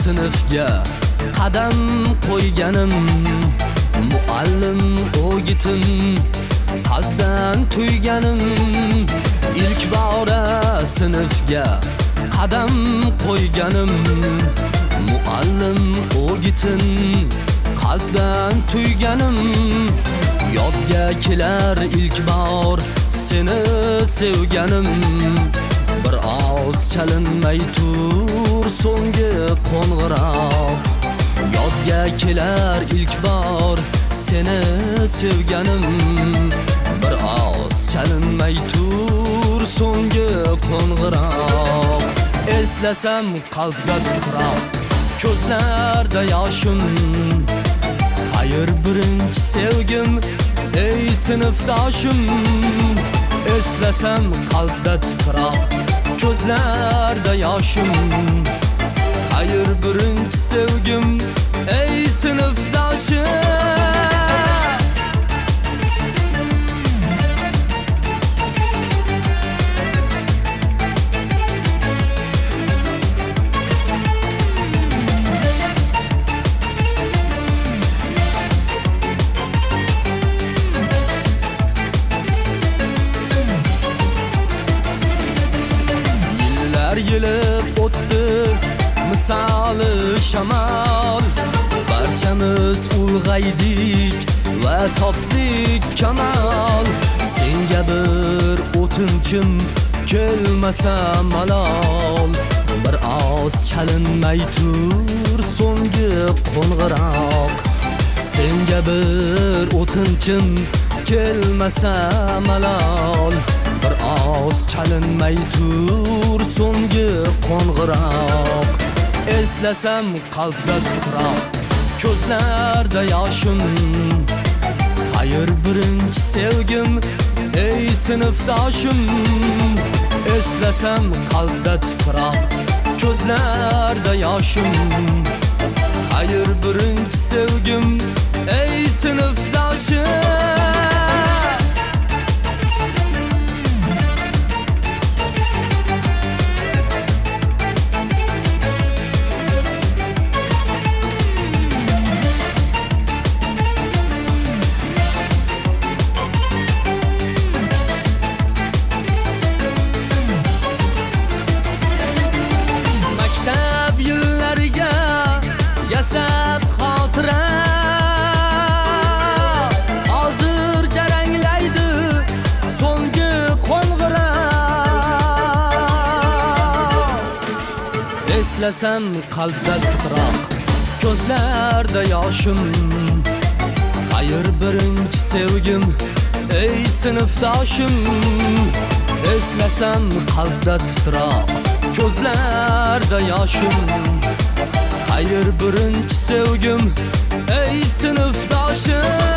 sinfga qadam qo'yganim, muallim o'gitin qalbdan tuyganim. İlk bora sinfga qadam qo'yganim, muallim o'gitin qalbdan tuyganim. Yodga kelar ilk bor seni sevganim, bir oz chalinmay tur so'nggi qo'ng'iroq. Yodga kelar ilk bor seni sevganim, bir oz chalinmay tur so'nggi qo'ng'iroq. Eslasam qalbda titroq, ko'zlarda yoshim, xayr birinchi sevgim ey sinfdoshim. Eslasam qalbda titroq, ko'zlarda yoshim, xayr birinchi sevgim ey sinfdoshim. Yilib o'tdi misoli shamol, barchamiz ulg'aydik va topdik kamol. Senga bir o'tinchim kelmasa malol, bir oz chalinmay tur so'nggi qo'ng'iroq. Senga bir o'tinchim kelmasa malol, bir oz chalinmay tur so'nggi qo'ng'iroq. Eslasam qalbda titroq, ko'zlarda yoshim, xayr birinchi sevgim ey sinfdoshim. Eslasam qalbda titroq, ko'zlarda yoshim, xayr birinchi sevgim ey sinfdoshim. Yasab xotira hozir jaranglaydi so'nggi qo'ng'iroq. Eslasam qalbda titroq, ko'zlarda yoshim, xayr birinchi sevgim ey sinfdoshim. Eslasam qalbda titroq, ko'zlarda yoshim, xayr birinchi sevgim ey sinfdoshim.